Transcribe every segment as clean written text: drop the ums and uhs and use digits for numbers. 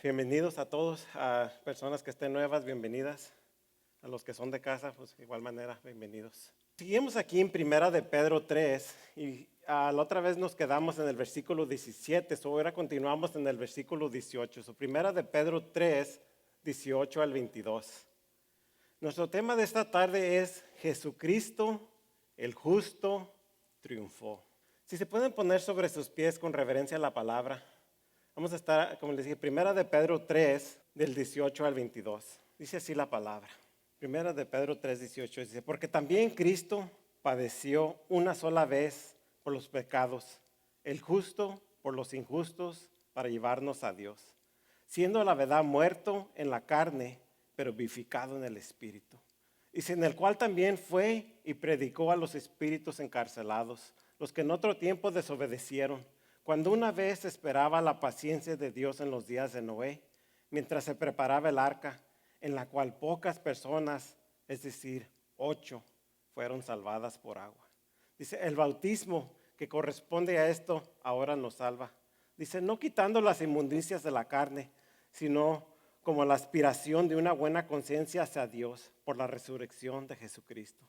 Bienvenidos a todos, a personas que estén nuevas, bienvenidas. A los que son de casa, pues de igual manera, bienvenidos. Seguimos aquí en Primera de Pedro 3 y la otra vez nos quedamos en el versículo 17, ahora continuamos en el versículo 18. Primera de Pedro 3, 18 al 22. Nuestro tema de esta tarde es Jesucristo, el justo, triunfó. Si se pueden poner sobre sus pies con reverencia a la palabra. Vamos a estar, como les dije, Primera de Pedro 3, del 18 al 22. Dice así la palabra. Primera de Pedro 3, 18 dice, porque también Cristo padeció una sola vez por los pecados, el justo por los injustos, para llevarnos a Dios, siendo a la verdad muerto en la carne, pero vivificado en el Espíritu. Dice, en el cual también fue y predicó a los espíritus encarcelados, los que en otro tiempo desobedecieron, cuando una vez esperaba la paciencia de Dios en los días de Noé, mientras se preparaba el arca, en la cual pocas personas, es decir, 8, fueron salvadas por agua. Dice, el bautismo que corresponde a esto ahora nos salva. Dice, no quitando las inmundicias de la carne, sino como la aspiración de una buena conciencia hacia Dios por la resurrección de Jesucristo,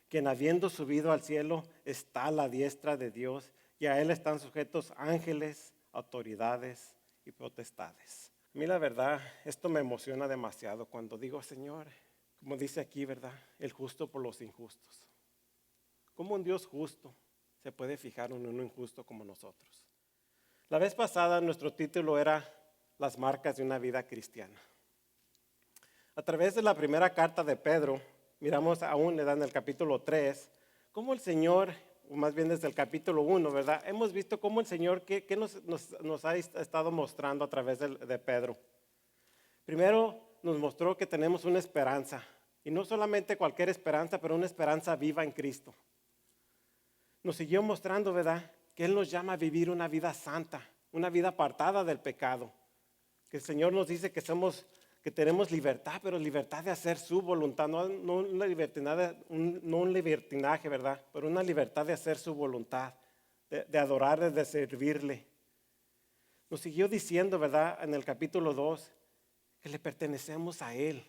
quien habiendo subido al cielo está a la diestra de Dios, y a él están sujetos ángeles, autoridades y potestades. A mí la verdad, esto me emociona demasiado cuando digo, Señor, como dice aquí, ¿verdad? El justo por los injustos. ¿Cómo un Dios justo se puede fijar en uno injusto como nosotros? La vez pasada nuestro título era Las marcas de una vida cristiana. A través de la primera carta de Pedro, miramos aún en el capítulo 3, cómo el Señor, o más bien desde el capítulo 1, ¿verdad? Hemos visto cómo el Señor, ¿qué nos ha estado mostrando a través de Pedro? Primero nos mostró que tenemos una esperanza, y no solamente cualquier esperanza, pero una esperanza viva en Cristo. Nos siguió mostrando, ¿verdad?, que Él nos llama a vivir una vida santa, una vida apartada del pecado. Que el Señor nos dice que tenemos libertad, pero libertad de hacer su voluntad, no un libertinaje, ¿verdad? Pero una libertad de hacer su voluntad, de adorarle, de servirle. Nos siguió diciendo, ¿verdad?, en el capítulo 2, que le pertenecemos a Él.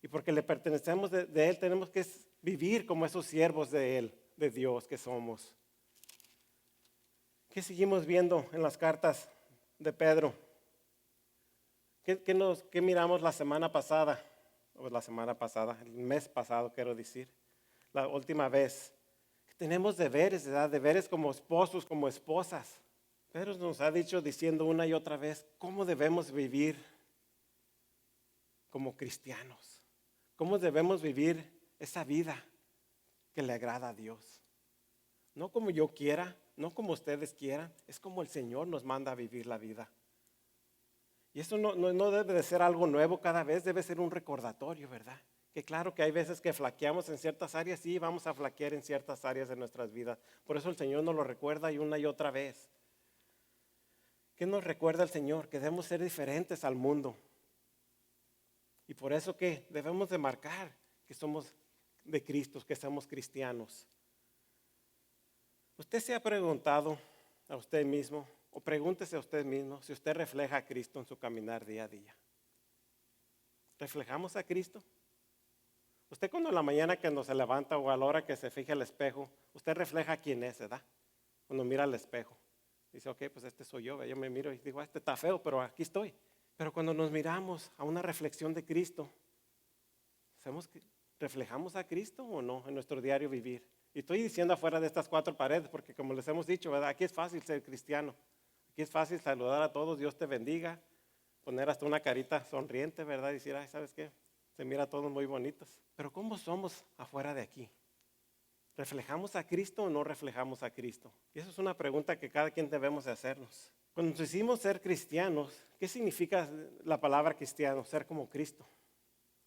Y porque le pertenecemos de Él, tenemos que vivir como esos siervos de Él, de Dios que somos. ¿Qué seguimos viendo en las cartas de Pedro? ¿Qué miramos la semana pasada? El mes pasado quiero decir, la última vez. Tenemos deberes, ¿verdad? Deberes como esposos, como esposas. Pedro nos ha dicho diciendo una y otra vez cómo debemos vivir como cristianos. Cómo debemos vivir esa vida que le agrada a Dios. No como yo quiera, no como ustedes quieran, es como el Señor nos manda a vivir la vida. Y eso no debe de ser algo nuevo cada vez, debe ser un recordatorio, ¿verdad? Que claro que hay veces que flaqueamos en ciertas áreas, sí, vamos a flaquear en ciertas áreas de nuestras vidas. Por eso el Señor nos lo recuerda y una y otra vez. ¿Qué nos recuerda el Señor? Que debemos ser diferentes al mundo. Y por eso que debemos de marcar que somos de Cristo, que somos cristianos. ¿Usted se ha preguntado a usted mismo, o pregúntese a usted mismo, si usted refleja a Cristo en su caminar día a día? ¿Reflejamos a Cristo? Usted cuando en la mañana que no se levanta o a la hora que se fija al espejo, usted refleja quién es, ¿verdad? Cuando mira al espejo. Dice, ok, pues este soy yo. Yo me miro y digo, este está feo, pero aquí estoy. Pero cuando nos miramos a una reflexión de Cristo, ¿reflejamos a Cristo o no en nuestro diario vivir? Y estoy diciendo afuera de estas 4 paredes, porque como les hemos dicho, ¿verdad? Aquí es fácil ser cristiano. Aquí es fácil saludar a todos, Dios te bendiga, poner hasta una carita sonriente, ¿verdad? Y decir, ay, ¿sabes qué? Se mira a todos muy bonitos. Pero ¿cómo somos afuera de aquí? ¿Reflejamos a Cristo o no reflejamos a Cristo? Y eso es una pregunta que cada quien debemos de hacernos. Cuando nos decimos ser cristianos, ¿qué significa la palabra cristiano? Ser como Cristo,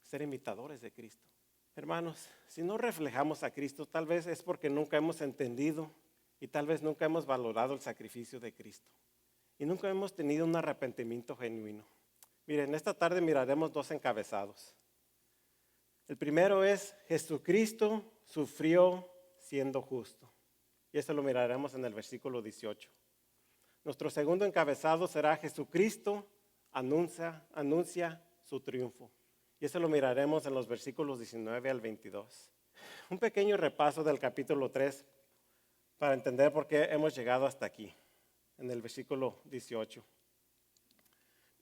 ser imitadores de Cristo. Hermanos, si no reflejamos a Cristo, tal vez es porque nunca hemos entendido y tal vez nunca hemos valorado el sacrificio de Cristo. Y nunca hemos tenido un arrepentimiento genuino. Miren, esta tarde miraremos 2 encabezados. El primero es, Jesucristo sufrió siendo justo. Y eso lo miraremos en el versículo 18. Nuestro segundo encabezado será, Jesucristo anuncia su triunfo. Y eso lo miraremos en los versículos 19 al 22. Un pequeño repaso del capítulo 3 para entender por qué hemos llegado hasta aquí, en el versículo 18.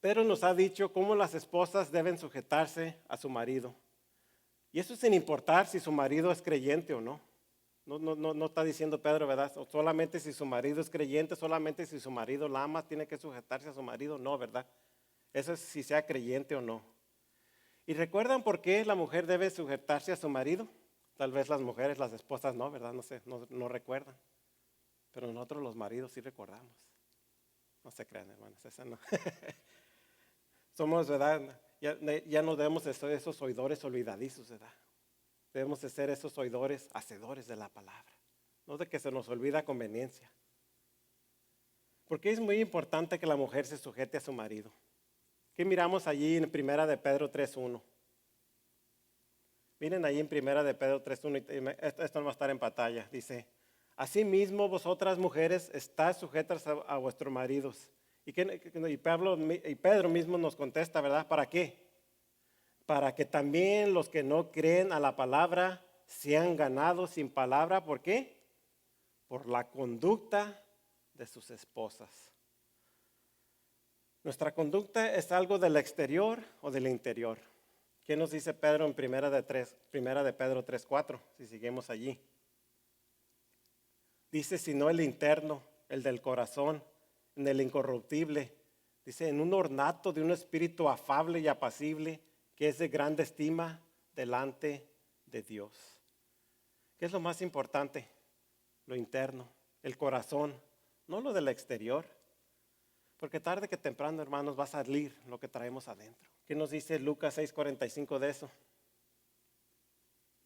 Pedro nos ha dicho cómo las esposas deben sujetarse a su marido. Y eso sin importar si su marido es creyente o no. No está diciendo Pedro, ¿verdad? Solamente si su marido es creyente, solamente si su marido la ama, tiene que sujetarse a su marido. No, ¿verdad? Eso es si sea creyente o no. ¿Y recuerdan por qué la mujer debe sujetarse a su marido? Tal vez las mujeres, las esposas no, ¿verdad? No sé, no recuerdan. Pero nosotros los maridos sí recordamos. No se crean, hermanos, esa no. Somos, ¿verdad? Ya no debemos de ser esos oidores olvidadizos, ¿verdad? Debemos de ser esos oidores hacedores de la palabra. No de que se nos olvida a conveniencia. Porque es muy importante que la mujer se sujete a su marido. ¿Qué miramos allí en Primera de Pedro 3:1? Miren allí en Primera de Pedro 3:1, esto no va a estar en pantalla. Dice, asimismo vosotras mujeres estáis sujetas a vuestros maridos. Y Pedro mismo nos contesta, ¿verdad? ¿Para qué? Para que también los que no creen a la palabra sean ganados sin palabra. ¿Por qué? Por la conducta de sus esposas. Nuestra conducta es algo del exterior o del interior. ¿Qué nos dice Pedro en Primera de Pedro 3:4? Si seguimos allí. Dice, sino el interno, el del corazón, en el incorruptible. Dice, en un ornato de un espíritu afable y apacible, que es de grande estima delante de Dios. ¿Qué es lo más importante? Lo interno, el corazón, no lo del exterior. Porque tarde que temprano, hermanos, va a salir lo que traemos adentro. ¿Qué nos dice Lucas 6:45 de eso?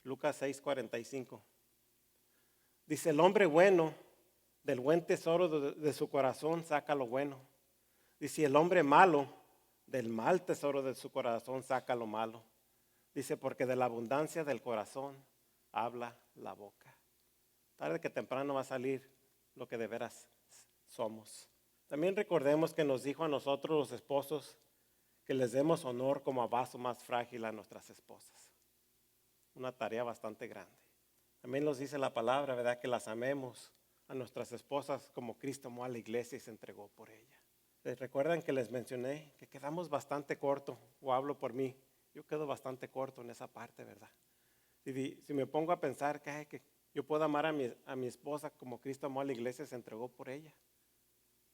Lucas 6:45. Dice, el hombre bueno, del buen tesoro de su corazón saca lo bueno. Dice, el hombre malo, del mal tesoro de su corazón saca lo malo. Dice, porque de la abundancia del corazón habla la boca. Tarde que temprano va a salir lo que de veras somos. También recordemos que nos dijo a nosotros los esposos que les demos honor como a vaso más frágil a nuestras esposas. Una tarea bastante grande. También nos dice la palabra, ¿verdad? Que las amemos a nuestras esposas como Cristo amó a la iglesia y se entregó por ella. ¿Recuerdan que les mencioné que quedamos bastante corto? O hablo por mí, yo quedo bastante corto en esa parte, ¿verdad? Si me pongo a pensar que yo puedo amar a mi esposa como Cristo amó a la iglesia y se entregó por ella.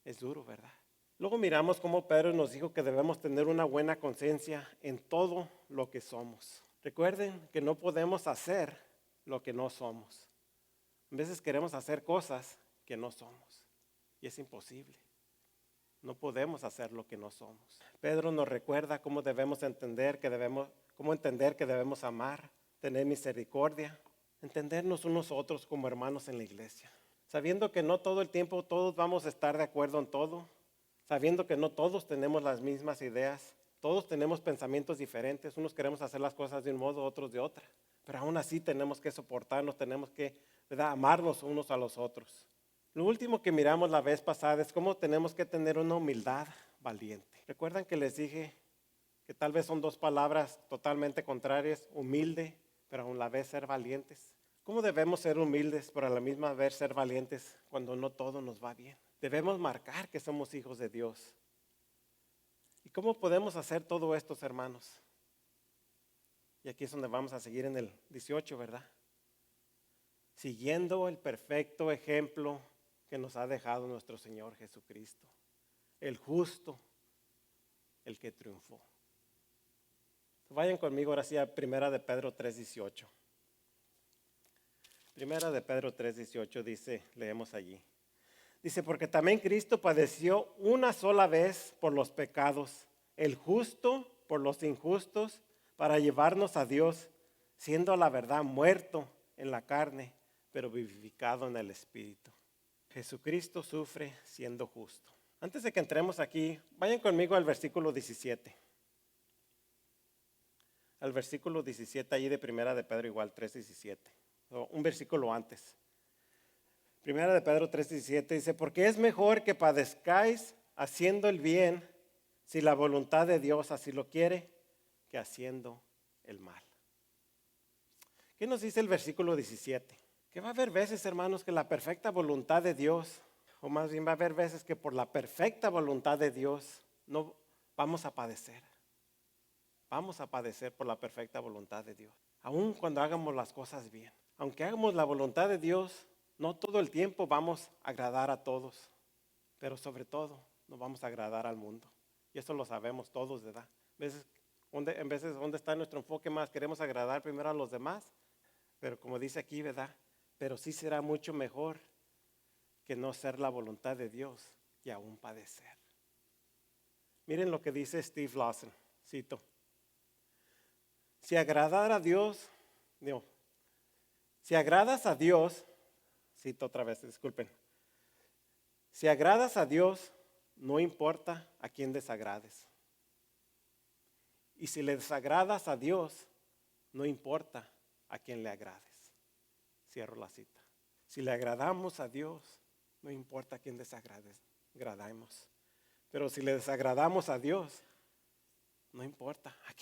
Es duro, ¿verdad? Luego miramos cómo Pedro nos dijo que debemos tener una buena conciencia en todo lo que somos. Recuerden que no podemos hacer lo que no somos. A veces queremos hacer cosas que no somos y es imposible. No podemos hacer lo que no somos. Pedro nos recuerda cómo entender que debemos amar, tener misericordia, entendernos unos a otros como hermanos en la iglesia. Sabiendo que no todo el tiempo todos vamos a estar de acuerdo en todo, sabiendo que no todos tenemos las mismas ideas, todos tenemos pensamientos diferentes, unos queremos hacer las cosas de un modo, otros de otra, pero aún así tenemos que soportarnos, tenemos que, ¿verdad?, amarnos unos a los otros. Lo último que miramos la vez pasada es cómo tenemos que tener una humildad valiente. ¿Recuerdan que les dije que tal vez son dos palabras totalmente contrarias, humilde, pero a la vez ser valientes? ¿Cómo debemos ser humildes, pero a la misma vez ser valientes cuando no todo nos va bien? Debemos marcar que somos hijos de Dios. ¿Y cómo podemos hacer todo esto, hermanos? Y aquí es donde vamos a seguir en el 18, ¿verdad? Siguiendo el perfecto ejemplo que nos ha dejado nuestro Señor Jesucristo, el justo, el que triunfó. Vayan conmigo ahora sí a Primera de Pedro 3:18. Primera de Pedro 3:18 dice, leemos allí. Dice, porque también Cristo padeció una sola vez por los pecados, el justo por los injustos, para llevarnos a Dios, siendo a la verdad muerto en la carne, pero vivificado en el Espíritu. Jesucristo sufre siendo justo. Antes de que entremos aquí, vayan conmigo al versículo 17. Al versículo 17 allí de Primera de Pedro igual 3:17. Un versículo antes. Primera de Pedro 3:17 dice, porque es mejor que padezcáis haciendo el bien, si la voluntad de Dios así lo quiere, que haciendo el mal. ¿Qué nos dice el versículo 17? Que va a haber veces, hermanos, que la perfecta voluntad de Dios, o más bien va a haber veces que por la perfecta voluntad de Dios no vamos a padecer. Vamos a padecer por la perfecta voluntad de Dios. Aun cuando hagamos las cosas bien. Aunque hagamos la voluntad de Dios, no todo el tiempo vamos a agradar a todos. Pero sobre todo, no vamos a agradar al mundo. Y eso lo sabemos todos, ¿verdad? En veces, ¿dónde está nuestro enfoque más? Queremos agradar primero a los demás. Pero como dice aquí, ¿verdad? Pero sí será mucho mejor que no ser la voluntad de Dios y aún padecer. Miren lo que dice Steve Lawson, cito. Si agradar a Dios, no, si agradas a Dios, cito otra vez, disculpen. Si agradas a Dios, no importa a quién desagrades. Y si le desagradas a Dios, no importa a quién le agrades. Cierro la cita. Si le agradamos a Dios, no importa a quién desagrademos. Pero si le desagradamos a Dios, no importa a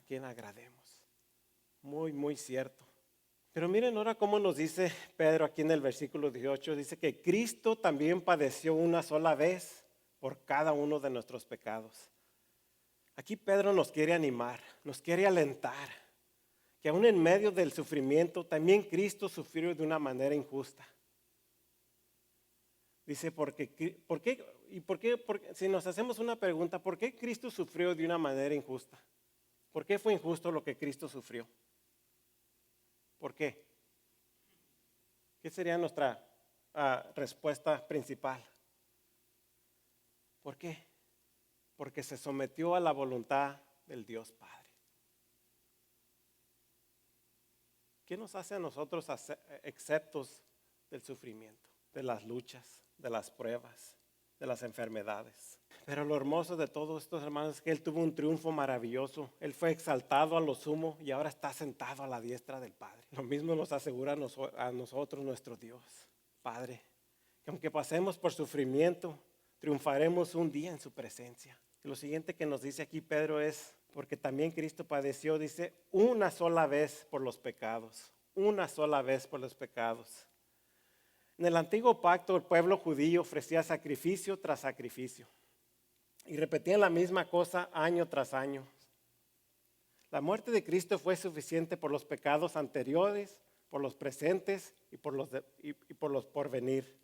quién agrademos. Muy, muy cierto. Pero miren ahora cómo nos dice Pedro aquí en el versículo 18. Dice que Cristo también padeció una sola vez por cada uno de nuestros pecados. Aquí Pedro nos quiere animar, nos quiere alentar, que aún en medio del sufrimiento también Cristo sufrió de una manera injusta. Dice, si nos hacemos una pregunta, ¿por qué Cristo sufrió de una manera injusta? ¿Por qué fue injusto lo que Cristo sufrió? ¿Por qué? ¿Qué sería nuestra respuesta principal? ¿Por qué? Porque se sometió a la voluntad del Dios Padre. ¿Qué nos hace a nosotros exceptos del sufrimiento, de las luchas, de las pruebas, de las enfermedades? Pero lo hermoso de todos estos hermanos es que Él tuvo un triunfo maravilloso. Él fue exaltado a lo sumo y ahora está sentado a la diestra del Padre. Lo mismo nos asegura a nosotros nuestro Dios, Padre, que aunque pasemos por sufrimiento, triunfaremos un día en su presencia. Y lo siguiente que nos dice aquí Pedro es, porque también Cristo padeció, dice, una sola vez por los pecados. Una sola vez por los pecados. En el antiguo pacto, el pueblo judío ofrecía sacrificio tras sacrificio. Y repetían la misma cosa año tras año. La muerte de Cristo fue suficiente por los pecados anteriores, por los presentes y por los por venir.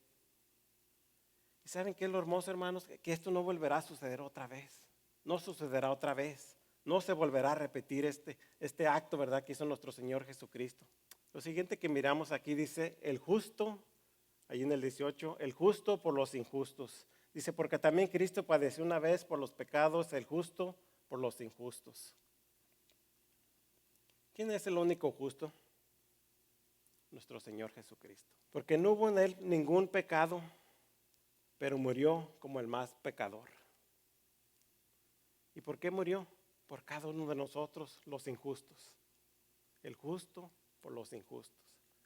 ¿Y saben qué es lo hermoso, hermanos? Que esto no volverá a suceder otra vez. No sucederá otra vez. No se volverá a repetir este acto, ¿verdad?, que hizo nuestro Señor Jesucristo. Lo siguiente que miramos aquí dice, el justo, ahí en el 18, el justo por los injustos. Dice, porque también Cristo padeció una vez por los pecados, el justo por los injustos. ¿Quién es el único justo? Nuestro Señor Jesucristo. Porque no hubo en Él ningún pecado, pero murió como el más pecador. ¿Y por qué murió? Por cada uno de nosotros, los injustos. El justo por los injustos.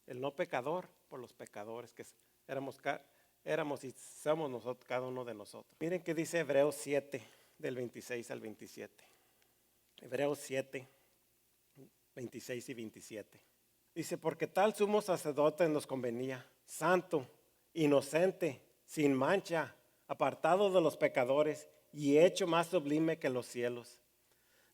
El no pecador por los pecadores, que éramos y somos nosotros, cada uno de nosotros. Miren qué dice Hebreos 7, del 26 al 27. Hebreos 7, 26 y 27. Dice, porque tal sumo sacerdote nos convenía, santo, inocente, sin mancha, apartado de los pecadores y hecho más sublime que los cielos.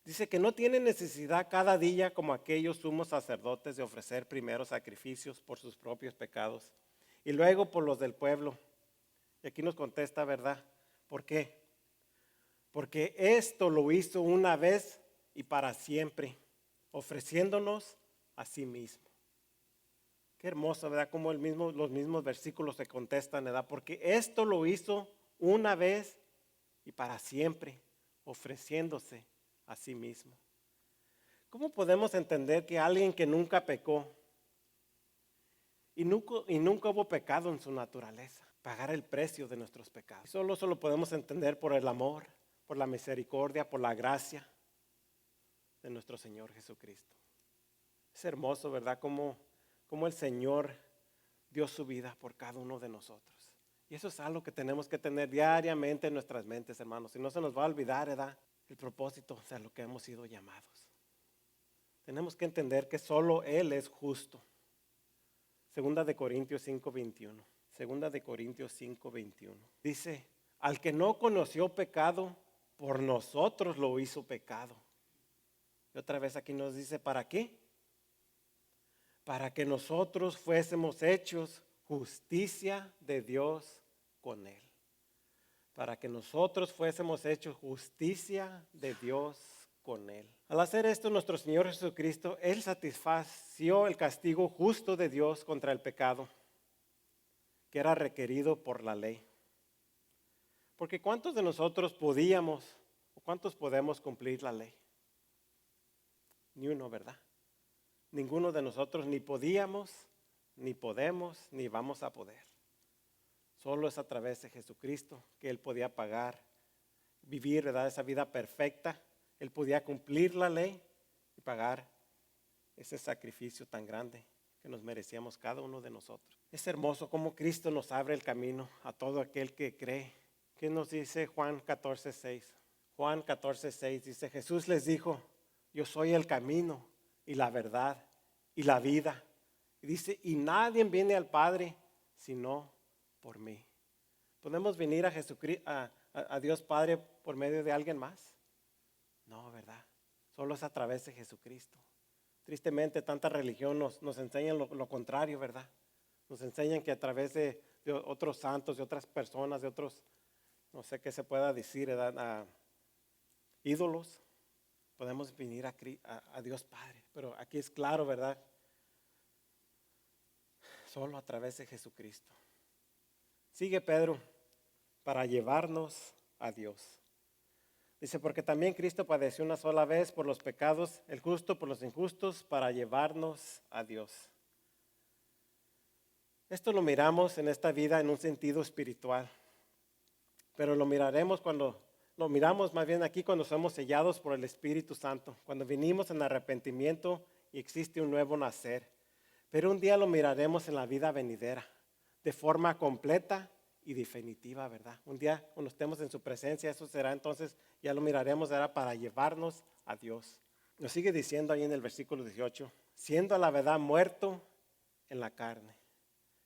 Dice que no tiene necesidad cada día como aquellos sumos sacerdotes de ofrecer primero sacrificios por sus propios pecados y luego por los del pueblo. Y aquí nos contesta, ¿verdad? ¿Por qué? Porque esto lo hizo una vez y para siempre, ofreciéndonos a sí mismo. Qué hermoso, ¿verdad? Como los mismos versículos se contestan, ¿verdad? Porque esto lo hizo una vez y para siempre, ofreciéndose a sí mismo. ¿Cómo podemos entender que alguien que nunca pecó y nunca hubo pecado en su naturaleza, pagar el precio de nuestros pecados? Solo eso lo podemos entender por el amor, por la misericordia, por la gracia de nuestro Señor Jesucristo. Es hermoso, ¿verdad? Como el Señor dio su vida por cada uno de nosotros. Y eso es algo que tenemos que tener diariamente en nuestras mentes, hermanos. Si no se nos va a olvidar, ¿verdad? El propósito, o sea, lo que hemos sido llamados. Tenemos que entender que solo Él es justo. Segunda de Corintios 5:21. Segunda de Corintios 5:21. Dice, al que no conoció pecado, por nosotros lo hizo pecado. Y otra vez aquí nos dice, ¿para qué? Para que nosotros fuésemos hechos justicia de Dios con Él. Para que nosotros fuésemos hechos justicia de Dios con Él. Al hacer esto, nuestro Señor Jesucristo, Él satisfació el castigo justo de Dios contra el pecado, que era requerido por la ley. Porque ¿cuántos de nosotros podíamos o cuántos podemos cumplir la ley? Ni uno, ¿verdad? Ninguno de nosotros ni podíamos, ni podemos, ni vamos a poder. Solo es a través de Jesucristo que Él podía pagar, vivir, ¿verdad? Esa vida perfecta. Él podía cumplir la ley y pagar ese sacrificio tan grande que nos merecíamos cada uno de nosotros. Es hermoso cómo Cristo nos abre el camino a todo aquel que cree. ¿Qué nos dice Juan 14:6? Juan 14:6 dice, Jesús les dijo, yo soy el camino y la verdad y la vida. Y dice, y nadie viene al Padre sino por mí. ¿Podemos venir a Jesucristo, a Dios Padre por medio de alguien más? No, ¿verdad? Solo es a través de Jesucristo. Tristemente, tanta religión nos enseña lo contrario, ¿verdad? Nos enseñan que a través de otros santos, de otras personas, de otros, no sé qué se pueda decir, ¿verdad? Ídolos, podemos venir a Dios Padre. Pero aquí es claro, ¿verdad? Solo a través de Jesucristo. Sigue Pedro para llevarnos a Dios. Dice, porque también Cristo padeció una sola vez por los pecados, el justo por los injustos, para llevarnos a Dios. Esto lo miramos en esta vida en un sentido espiritual, pero lo miraremos lo miramos más bien aquí cuando somos sellados por el Espíritu Santo, cuando venimos en arrepentimiento y existe un nuevo nacer. Pero un día lo miraremos en la vida venidera, de forma completa y definitiva, ¿verdad? Un día cuando estemos en su presencia, eso será entonces, ya lo miraremos, era para llevarnos a Dios. Nos sigue diciendo ahí en el versículo 18, siendo a la verdad muerto en la carne.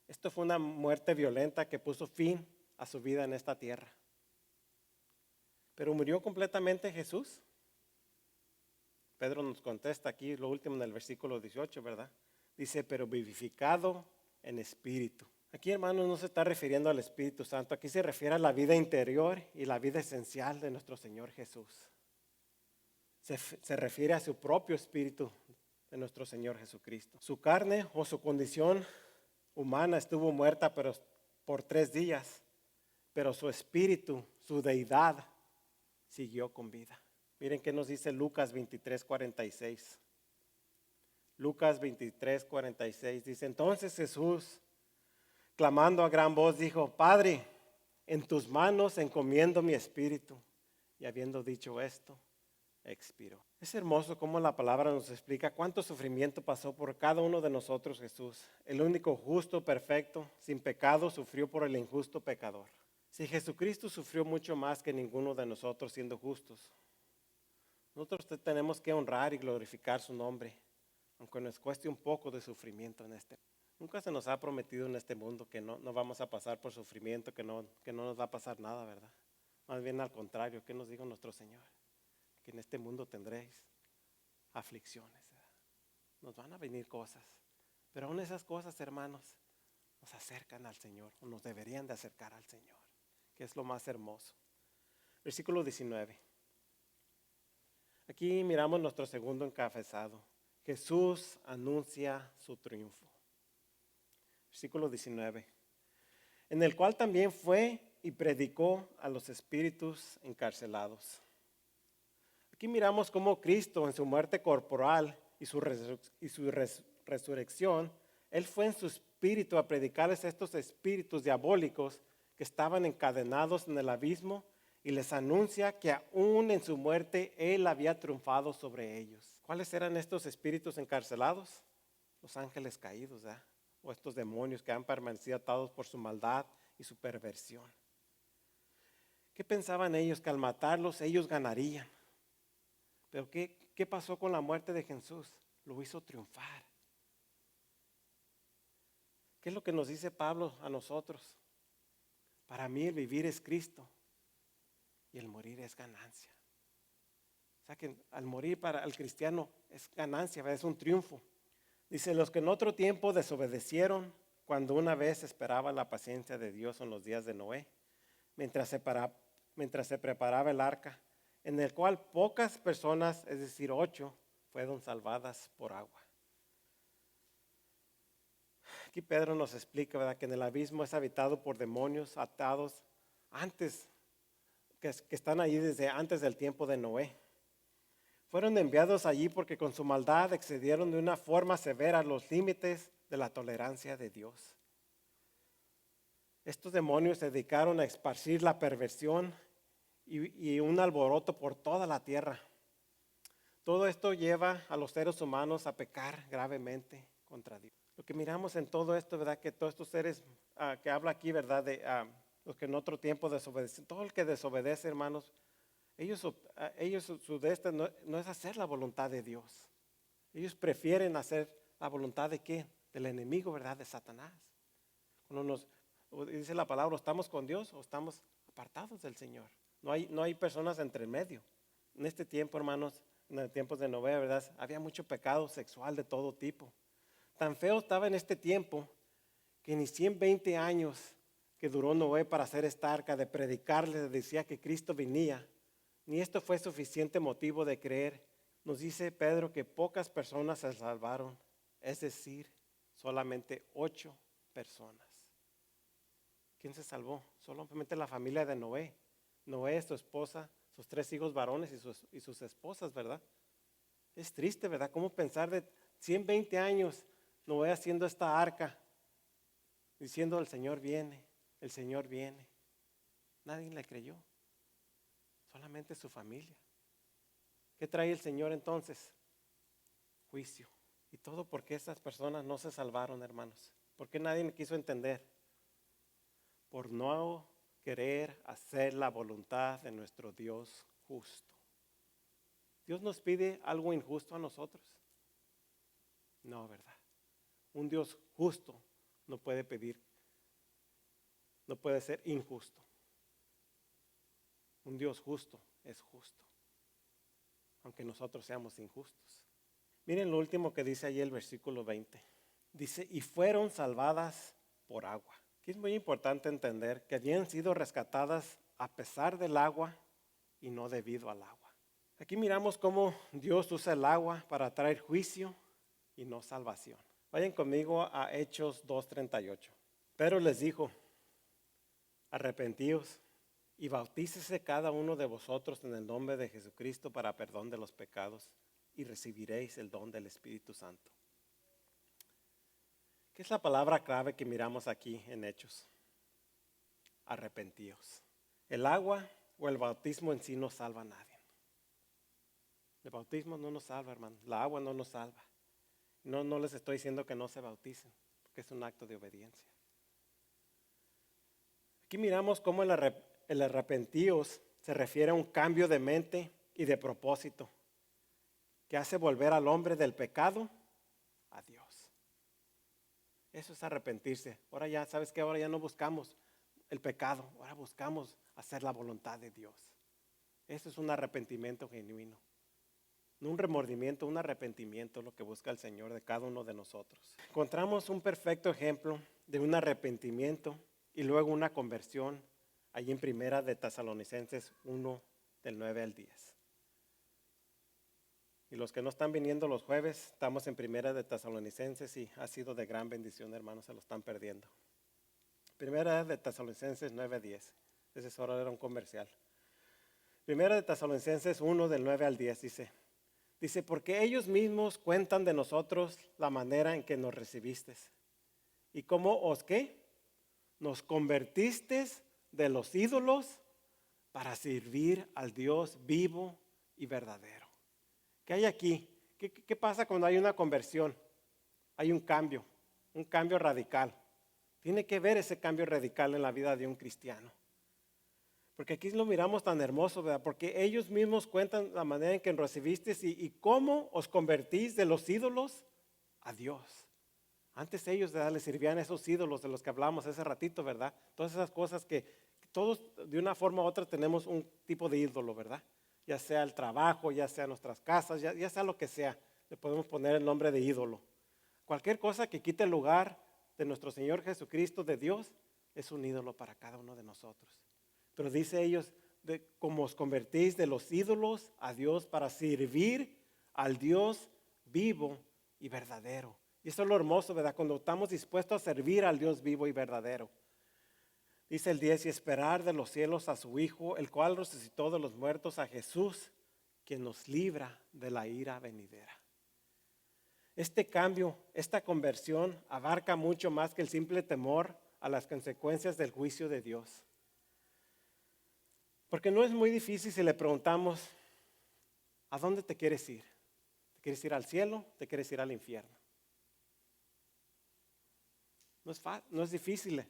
Esto fue una muerte violenta que puso fin a su vida en esta tierra. Pero murió completamente Jesús. Pedro nos contesta aquí lo último en el versículo 18, ¿verdad? Dice, pero vivificado en espíritu. Aquí, hermanos, no se está refiriendo al Espíritu Santo. Aquí se refiere a la vida interior y la vida esencial de nuestro Señor Jesús. Se refiere a su propio espíritu de nuestro Señor Jesucristo. Su carne o su condición humana estuvo muerta por 3 días, pero su espíritu, su deidad, siguió con vida. Miren qué nos dice Lucas 23:46. Lucas 23:46 dice, entonces Jesús, clamando a gran voz, dijo, Padre, en tus manos encomiendo mi espíritu. Y habiendo dicho esto, expiró. Es hermoso cómo la palabra nos explica cuánto sufrimiento pasó por cada uno de nosotros Jesús. El único justo, perfecto, sin pecado, sufrió por el injusto pecador. Si Jesucristo sufrió mucho más que ninguno de nosotros siendo justos, nosotros tenemos que honrar y glorificar su nombre, aunque nos cueste un poco de sufrimiento en este mundo. Nunca se nos ha prometido en este mundo que no vamos a pasar por sufrimiento, que no nos va a pasar nada, ¿verdad? Más bien al contrario, ¿qué nos dijo nuestro Señor? Que en este mundo tendréis aflicciones, ¿verdad? Nos van a venir cosas, pero aún esas cosas, hermanos, nos acercan al Señor, o nos deberían de acercar al Señor, que es lo más hermoso. Versículo 19. Aquí miramos nuestro segundo encabezado. Jesús anuncia su triunfo. Versículo 19. En el cual también fue y predicó a los espíritus encarcelados. Aquí miramos cómo Cristo en su muerte corporal y su resurrección, Él fue en su espíritu a predicarles a estos espíritus diabólicos que estaban encadenados en el abismo y les anuncia que aún en su muerte Él había triunfado sobre ellos. ¿Cuáles eran estos espíritus encarcelados? Los ángeles caídos, ¿verdad? O estos demonios que han permanecido atados por su maldad y su perversión. ¿Qué pensaban ellos? Que al matarlos ellos ganarían. Pero ¿qué pasó con la muerte de Jesús? Lo hizo triunfar. ¿Qué es lo que nos dice Pablo a nosotros? Para mí el vivir es Cristo y el morir es ganancia. O sea que al morir para el cristiano es ganancia, es un triunfo. Dice, los que en otro tiempo desobedecieron cuando una vez esperaban la paciencia de Dios en los días de Noé, mientras se preparaba el arca, en el cual pocas personas, es decir, 8, fueron salvadas por agua. Aquí Pedro nos explica, ¿verdad?, que en el abismo es habitado por demonios atados antes, que están ahí desde antes del tiempo de Noé. Fueron enviados allí porque con su maldad excedieron de una forma severa los límites de la tolerancia de Dios. Estos demonios se dedicaron a esparcir la perversión y un alboroto por toda la tierra. Todo esto lleva a los seres humanos a pecar gravemente contra Dios. Lo que miramos en todo esto, ¿verdad?, que todos estos seres que habla aquí, ¿verdad?, de los que en otro tiempo desobedecen, todo el que desobedece, hermanos, ellos su de este no es hacer la voluntad de Dios. Ellos prefieren hacer la voluntad de ¿qué? Del enemigo, ¿verdad?, de Satanás. Cuando dice la palabra, ¿estamos con Dios o estamos apartados del Señor? No hay personas entre medio. En este tiempo, hermanos, en los tiempos de Noé, ¿verdad?, había mucho pecado sexual de todo tipo. Tan feo estaba en este tiempo que ni 120 años que duró Noé para hacer esta arca, de predicarles, decía que Cristo venía, ni esto fue suficiente motivo de creer. Nos dice Pedro que pocas personas se salvaron, es decir, solamente 8 personas. ¿Quién se salvó? Solamente la familia de Noé. Noé, su esposa, sus 3 hijos varones y sus esposas, ¿verdad? Es triste, ¿verdad? ¿Cómo pensar de 120 años Noé haciendo esta arca, diciendo el Señor viene, el Señor viene? Nadie le creyó, solamente su familia. ¿Qué trae el Señor entonces? Juicio. Y todo porque esas personas no se salvaron, hermanos. ¿Por qué nadie me quiso entender? Por no querer hacer la voluntad de nuestro Dios justo. ¿Dios nos pide algo injusto a nosotros? No, ¿verdad? Un Dios justo no puede pedir, no puede ser injusto. Un Dios justo es justo, aunque nosotros seamos injustos. Miren lo último que dice ahí el versículo 20. Dice, y fueron salvadas por agua. Aquí es muy importante entender que habían sido rescatadas a pesar del agua y no debido al agua. Aquí miramos cómo Dios usa el agua para traer juicio y no salvación. Vayan conmigo a Hechos 2:38. Pedro les dijo, arrepentíos y bautícese cada uno de vosotros en el nombre de Jesucristo para perdón de los pecados y recibiréis el don del Espíritu Santo. ¿Qué es la palabra clave que miramos aquí en Hechos? Arrepentíos. El agua o el bautismo en sí no salva a nadie. El bautismo no nos salva, hermano. La agua no nos salva. No les estoy diciendo que no se bauticen, porque es un acto de obediencia. Aquí miramos cómo el arrepentíos se refiere a un cambio de mente y de propósito que hace volver al hombre del pecado a Dios. Eso es arrepentirse. Ahora ya, ¿sabes qué? Ahora ya no buscamos el pecado, ahora buscamos hacer la voluntad de Dios. Eso es un arrepentimiento genuino. No un remordimiento, un arrepentimiento, lo que busca el Señor de cada uno de nosotros. Encontramos un perfecto ejemplo de un arrepentimiento y luego una conversión allí en Primera de Tesalonicenses 1, del 9 al 10. Y los que no están viniendo los jueves, estamos en Primera de Tesalonicenses y ha sido de gran bendición, hermanos, se lo están perdiendo. Primera de Tesalonicenses 9 a 10. Ese solo era un comercial. Primera de Tesalonicenses 1, del 9 al 10 dice, porque ellos mismos cuentan de nosotros la manera en que nos recibisteis y cómo ¿qué? Nos convertisteis de los ídolos para servir al Dios vivo y verdadero. ¿Qué hay aquí? ¿Qué pasa cuando hay una conversión? Hay un cambio radical. Tiene que ver ese cambio radical en la vida de un cristiano. Porque aquí lo miramos tan hermoso, ¿verdad? Porque ellos mismos cuentan la manera en que recibisteis y cómo os convertís de los ídolos a Dios. Antes ellos, ¿verdad?, les servían a esos ídolos de los que hablamos hace ratito, ¿verdad? Todas esas cosas que todos de una forma u otra tenemos un tipo de ídolo, ¿verdad? Ya sea el trabajo, ya sea nuestras casas, ya sea lo que sea, le podemos poner el nombre de ídolo. Cualquier cosa que quite el lugar de nuestro Señor Jesucristo, de Dios, es un ídolo para cada uno de nosotros. Pero dice ellos, como os convertís de los ídolos a Dios para servir al Dios vivo y verdadero. Y eso es lo hermoso, ¿verdad? Cuando estamos dispuestos a servir al Dios vivo y verdadero. Dice el 10, y esperar de los cielos a su Hijo, el cual resucitó de los muertos, a Jesús, quien nos libra de la ira venidera. Este cambio, esta conversión abarca mucho más que el simple temor a las consecuencias del juicio de Dios. Porque no es muy difícil si le preguntamos, ¿a dónde te quieres ir? ¿Te quieres ir al cielo? ¿Te quieres ir al infierno? No es difícil,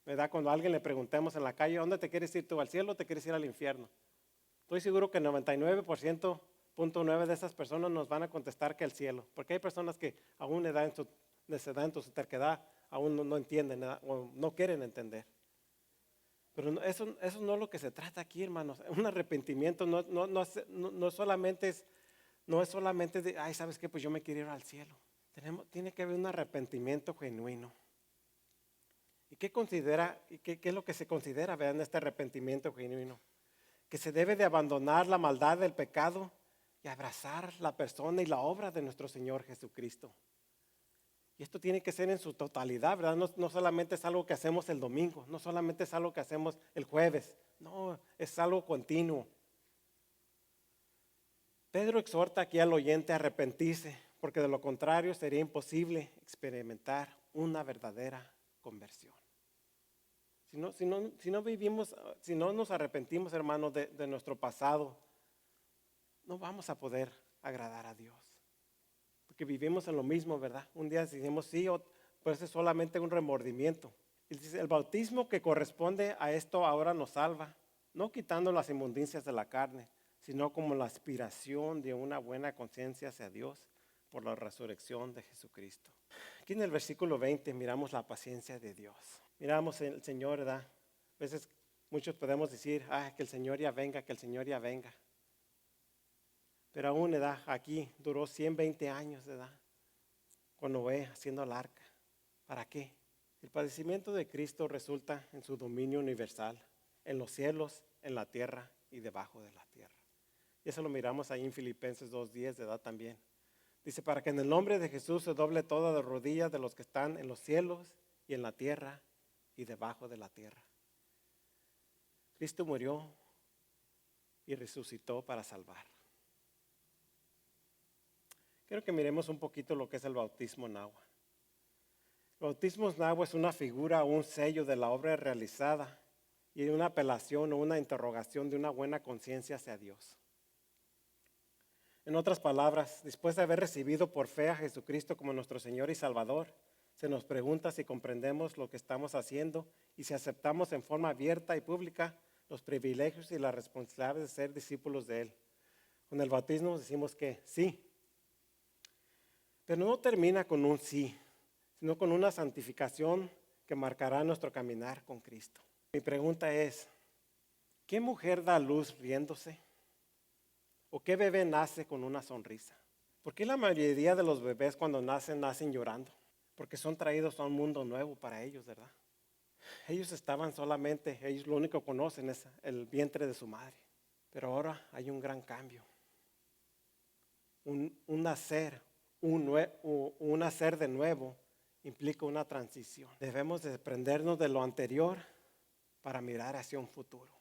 ¿verdad? Cuando a alguien le preguntemos en la calle, ¿a dónde te quieres ir tú? ¿Al cielo o te quieres ir al infierno? Estoy seguro que 99.9 de esas personas nos van a contestar que al cielo. Porque hay personas que aún les da en su terquedad, aún no entienden o no quieren entender. Pero eso no es lo que se trata aquí, hermanos. Un arrepentimiento no solamente es de, ay, ¿sabes qué? Pues yo me quiero ir al cielo. Tiene que haber un arrepentimiento genuino. ¿Y qué es lo que se considera, vean, este arrepentimiento genuino? Que se debe de abandonar la maldad del pecado y abrazar la persona y la obra de nuestro Señor Jesucristo. Y esto tiene que ser en su totalidad, ¿verdad? No solamente es algo que hacemos el domingo, no solamente es algo que hacemos el jueves, no, es algo continuo. Pedro exhorta aquí al oyente a arrepentirse, porque de lo contrario sería imposible experimentar una verdadera conversión. Si no vivimos, si no nos arrepentimos, hermanos, de nuestro pasado, no vamos a poder agradar a Dios. Porque vivimos en lo mismo, ¿verdad? Un día decimos sí, pues es solamente un remordimiento. Y dice, el bautismo que corresponde a esto ahora nos salva, no quitando las inmundicias de la carne, sino como la aspiración de una buena conciencia hacia Dios por la resurrección de Jesucristo. Aquí en el versículo 20 miramos la paciencia de Dios. Miramos el Señor, ¿verdad? A veces muchos podemos decir, que el Señor ya venga, que el Señor ya venga. Pero aún, ¿verdad? Aquí duró 120 años, ¿verdad? Con Noé haciendo el arca. ¿Para qué? El padecimiento de Cristo resulta en su dominio universal, en los cielos, en la tierra y debajo de la tierra. Y eso lo miramos ahí en Filipenses 2:10, ¿verdad? También. Dice, para que en el nombre de Jesús se doble toda la rodilla de los que están en los cielos y en la tierra y debajo de la tierra. Cristo murió y resucitó para salvar. Quiero que miremos un poquito lo que es el bautismo en agua. El bautismo en agua es una figura o un sello de la obra realizada y una apelación o una interrogación de una buena conciencia hacia Dios. En otras palabras, después de haber recibido por fe a Jesucristo como nuestro Señor y Salvador, se nos pregunta si comprendemos lo que estamos haciendo y si aceptamos en forma abierta y pública los privilegios y las responsabilidades de ser discípulos de Él. Con el bautismo decimos que sí. Pero no termina con un sí, sino con una santificación que marcará nuestro caminar con Cristo. Mi pregunta es, ¿qué mujer da luz riéndose? ¿O qué bebé nace con una sonrisa? ¿Por qué la mayoría de los bebés cuando nacen llorando? Porque son traídos a un mundo nuevo para ellos, ¿verdad? Ellos lo único que conocen es el vientre de su madre. Pero ahora hay un gran cambio. Un nacer de nuevo implica una transición. Debemos desprendernos de lo anterior para mirar hacia un futuro.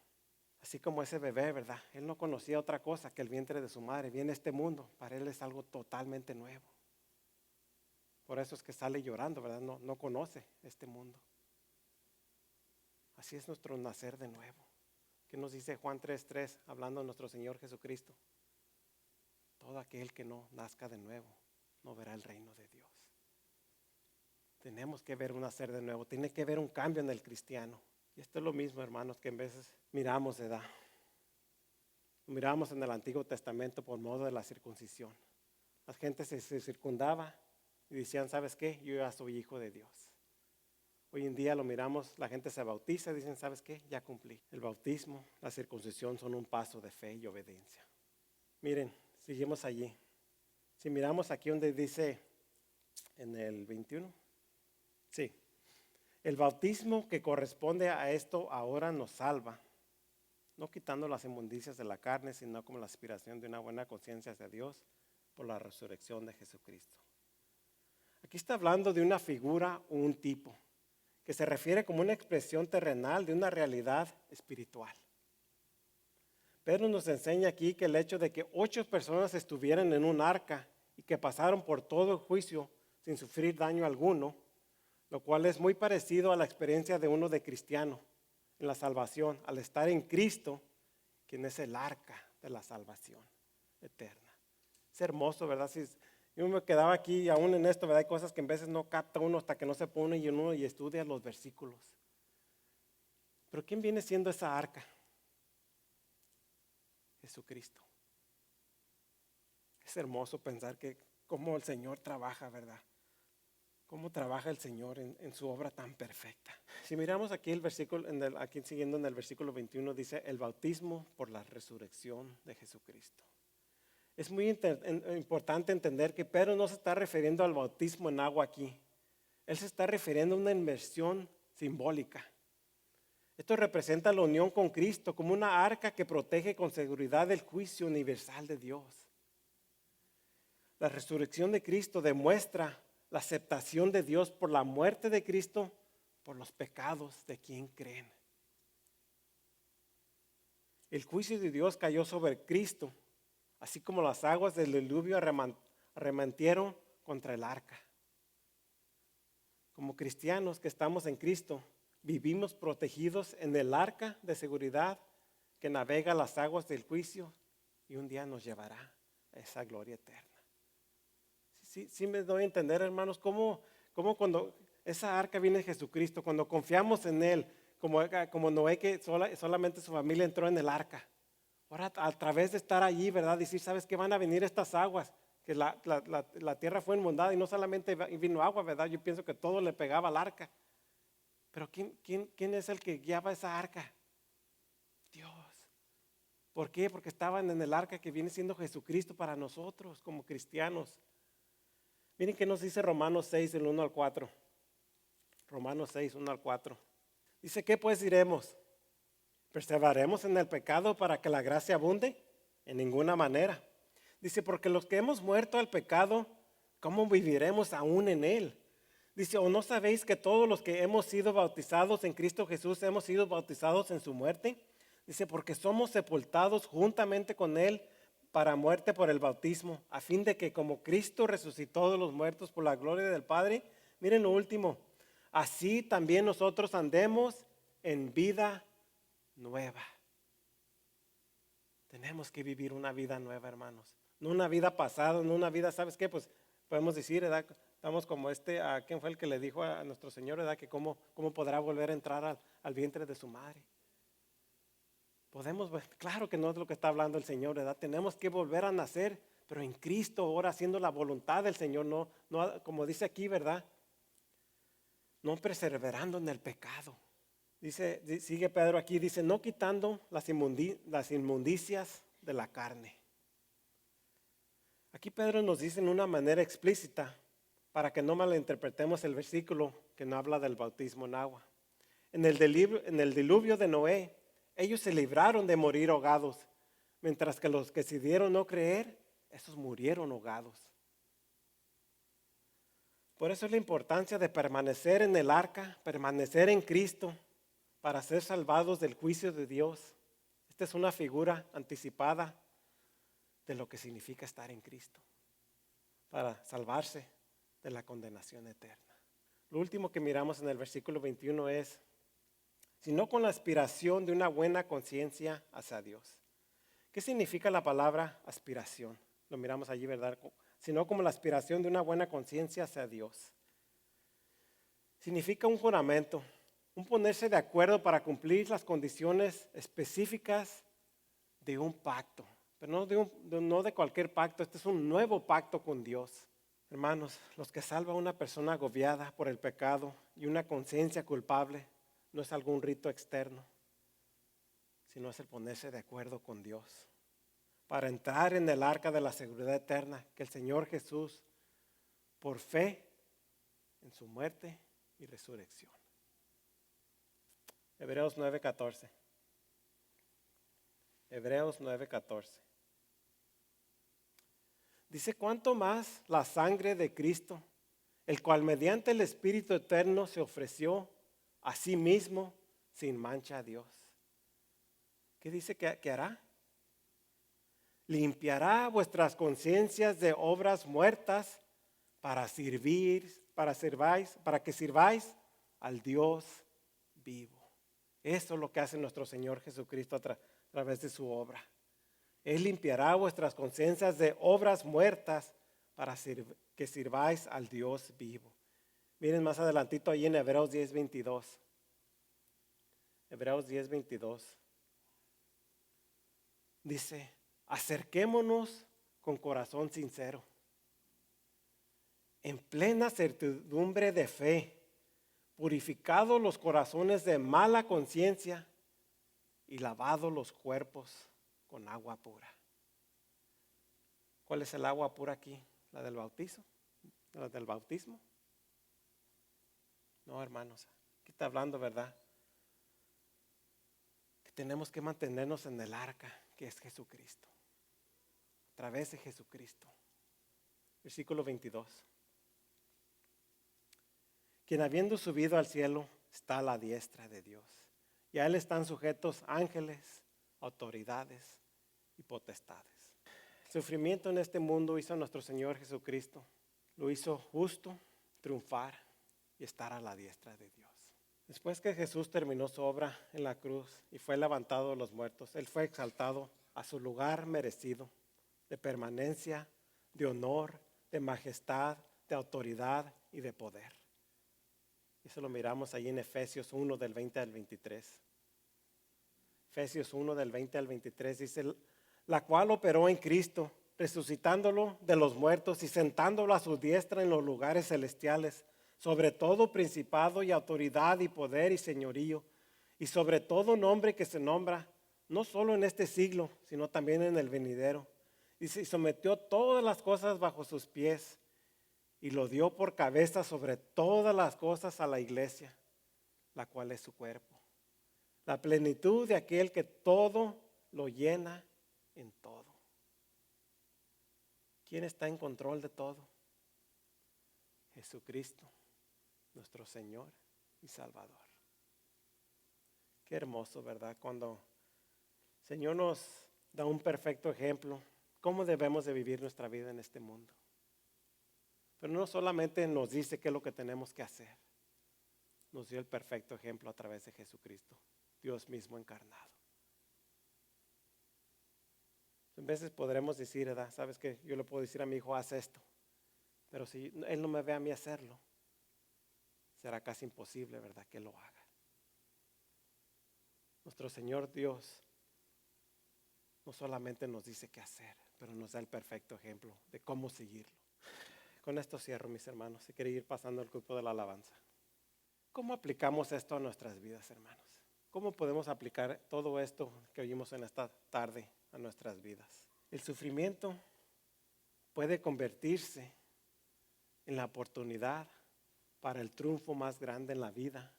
Así como ese bebé, ¿verdad? Él no conocía otra cosa que el vientre de su madre. Viene a este mundo, para él es algo totalmente nuevo. Por eso es que sale llorando, ¿verdad? No conoce este mundo. Así es nuestro nacer de nuevo. ¿Qué nos dice Juan 3:3, hablando de nuestro Señor Jesucristo? Todo aquel que no nazca de nuevo no verá el reino de Dios. tenemos que ver un nacer de nuevo, tiene que haber un cambio en el cristiano. Y esto es lo mismo, hermanos, que en veces miramos, ¿verdad? Miramos en el Antiguo Testamento por modo de la circuncisión. La gente se circundaba y decían, ¿sabes qué? Yo ya soy hijo de Dios. Hoy en día lo miramos, la gente se bautiza y dicen, ¿sabes qué? Ya cumplí. El bautismo, la circuncisión son un paso de fe y obediencia. Miren, seguimos allí. Si miramos aquí donde dice en el 21, sí, el bautismo que corresponde a esto ahora nos salva, no quitando las inmundicias de la carne, sino como la aspiración de una buena conciencia hacia Dios por la resurrección de Jesucristo. Aquí está hablando de una figura o un tipo que se refiere como una expresión terrenal de una realidad espiritual. Pedro nos enseña aquí que el hecho de que 8 personas estuvieran en un arca y que pasaron por todo el juicio sin sufrir daño alguno, lo cual es muy parecido a la experiencia de uno de cristiano en la salvación, al estar en Cristo, quien es el arca de la salvación eterna. Es hermoso, ¿verdad? Yo me quedaba aquí aún en esto, ¿verdad? Hay cosas que en veces no capta uno hasta que no se pone y uno y estudia los versículos. Pero ¿quién viene siendo esa arca? Jesucristo. Es hermoso pensar que cómo el Señor trabaja, ¿verdad? Cómo trabaja el Señor en su obra tan perfecta. Si miramos aquí el versículo, aquí siguiendo en el versículo 21, dice el bautismo por la resurrección de Jesucristo. Es muy importante entender que Pedro no se está refiriendo al bautismo en agua aquí. Él se está refiriendo a una inmersión simbólica. Esto representa la unión con Cristo como una arca que protege con seguridad el juicio universal de Dios. La resurrección de Cristo demuestra la aceptación de Dios por la muerte de Cristo, por los pecados de quien creen. El juicio de Dios cayó sobre Cristo, así como las aguas del diluvio arremetieron contra el arca. Como cristianos que estamos en Cristo, vivimos protegidos en el arca de seguridad que navega las aguas del juicio y un día nos llevará a esa gloria eterna. Sí me doy a entender, hermanos, cómo cuando esa arca viene de Jesucristo, cuando confiamos en Él, como Noé que solamente su familia entró en el arca. Ahora a través de estar allí, ¿verdad? Decir, ¿sabes qué? Van a venir estas aguas, que la tierra fue inundada y no solamente vino agua, ¿verdad? Yo pienso que todo le pegaba al arca. Pero ¿quién es el que guiaba esa arca? Dios. ¿Por qué? Porque estaban en el arca que viene siendo Jesucristo para nosotros como cristianos. Miren qué nos dice Romanos 6, del 1 al 4. Romanos 6, 1 al 4. Dice, ¿qué pues diremos? ¿Perseveraremos en el pecado para que la gracia abunde? En ninguna manera. Dice, porque los que hemos muerto al pecado, ¿cómo viviremos aún en él? Dice, ¿o no sabéis que todos los que hemos sido bautizados en Cristo Jesús hemos sido bautizados en su muerte? Dice, porque somos sepultados juntamente con él para muerte por el bautismo, a fin de que como Cristo resucitó de los muertos por la gloria del Padre, miren lo último, así también nosotros andemos en vida nueva. Tenemos que vivir una vida nueva, hermanos. No una vida pasada, no una vida, ¿sabes qué? Pues podemos decir, ¿verdad? Estamos como ¿quién fue el que le dijo a nuestro Señor, ¿verdad? Que cómo podrá volver a entrar al vientre de su madre. Claro que no es lo que está hablando el Señor, ¿verdad? Tenemos que volver a nacer, pero en Cristo ahora haciendo la voluntad del Señor, no como dice aquí, ¿verdad? No perseverando en el pecado. Sigue Pedro aquí, dice, no quitando las inmundicias de la carne. Aquí Pedro nos dice en una manera explícita, para que no malinterpretemos el versículo que no habla del bautismo en agua. En el diluvio de Noé, ellos se libraron de morir ahogados, mientras que los que decidieron no creer, esos murieron ahogados. Por eso es la importancia de permanecer en el arca, permanecer en Cristo, para ser salvados del juicio de Dios. Esta es una figura anticipada de lo que significa estar en Cristo, para salvarse de la condenación eterna. Lo último que miramos en el versículo 21 es, sino con la aspiración de una buena conciencia hacia Dios. ¿Qué significa la palabra aspiración? Lo miramos allí, ¿verdad? Sino como la aspiración de una buena conciencia hacia Dios. significa un juramento, un ponerse de acuerdo para cumplir las condiciones específicas de un pacto, pero no de cualquier pacto. Este es un nuevo pacto con Dios. Hermanos, los que salva a una persona agobiada por el pecado y una conciencia culpable no es algún rito externo, sino es el ponerse de acuerdo con Dios para entrar en el arca de la seguridad eterna que el Señor Jesús, por fe en su muerte y resurrección. Hebreos 9:14. Hebreos 9:14. Dice: ¿cuánto más la sangre de Cristo, el cual mediante el Espíritu eterno se ofreció a sí mismo sin mancha a Dios? ¿Qué dice que hará? Limpiará vuestras conciencias de obras muertas para que sirváis al Dios vivo. Eso es lo que hace nuestro Señor Jesucristo a través de su obra. Él limpiará vuestras conciencias de obras muertas para que sirváis al Dios vivo. Miren más adelantito ahí en Hebreos 10:22. Hebreos 10:22. Dice: acerquémonos con corazón sincero, en plena certidumbre de fe, purificados los corazones de mala conciencia y lavados los cuerpos con agua pura. ¿Cuál es el agua pura aquí? ¿La del bautizo? ¿La del bautismo? No, hermanos, aquí está hablando, ¿verdad? Que tenemos que mantenernos en el arca, que es Jesucristo, a través de Jesucristo. Versículo 22. Quien habiendo subido al cielo está a la diestra de Dios, y a él están sujetos ángeles, autoridades y potestades. El sufrimiento en este mundo hizo a nuestro Señor Jesucristo, lo hizo justo, triunfar y estar a la diestra de Dios. Después que Jesús terminó su obra en la cruz y fue levantado de los muertos, Él fue exaltado a su lugar merecido de permanencia, de honor, de majestad, de autoridad y de poder. Eso lo miramos ahí en Efesios 1 del 20 al 23. Efesios 1 del 20 al 23 dice: la cual operó en Cristo, resucitándolo de los muertos y sentándolo a su diestra en los lugares celestiales, sobre todo principado y autoridad y poder y señorío, y sobre todo nombre que se nombra, no solo en este siglo, sino también en el venidero. Y sometió todas las cosas bajo sus pies, y lo dio por cabeza sobre todas las cosas a la iglesia, la cual es su cuerpo, la plenitud de aquel que todo lo llena en todo. ¿Quién está en control de todo? Jesucristo, nuestro Señor y Salvador. Qué hermoso, ¿verdad? Cuando el Señor nos da un perfecto ejemplo, cómo debemos de vivir nuestra vida en este mundo. Pero no solamente nos dice qué es lo que tenemos que hacer, nos dio el perfecto ejemplo a través de Jesucristo, Dios mismo encarnado. A veces podremos decir, ¿verdad? ¿Sabes qué? Yo le puedo decir a mi hijo: haz esto. Pero si él no me ve a mí hacerlo, será casi imposible, ¿verdad?, que lo haga. Nuestro Señor Dios no solamente nos dice qué hacer, pero nos da el perfecto ejemplo de cómo seguirlo. Con esto cierro, mis hermanos, y quería ir pasando al grupo de la alabanza. ¿Cómo aplicamos esto a nuestras vidas, hermanos? ¿Cómo podemos aplicar todo esto que oímos en esta tarde a nuestras vidas? El sufrimiento puede convertirse en la oportunidad para el triunfo más grande en la vida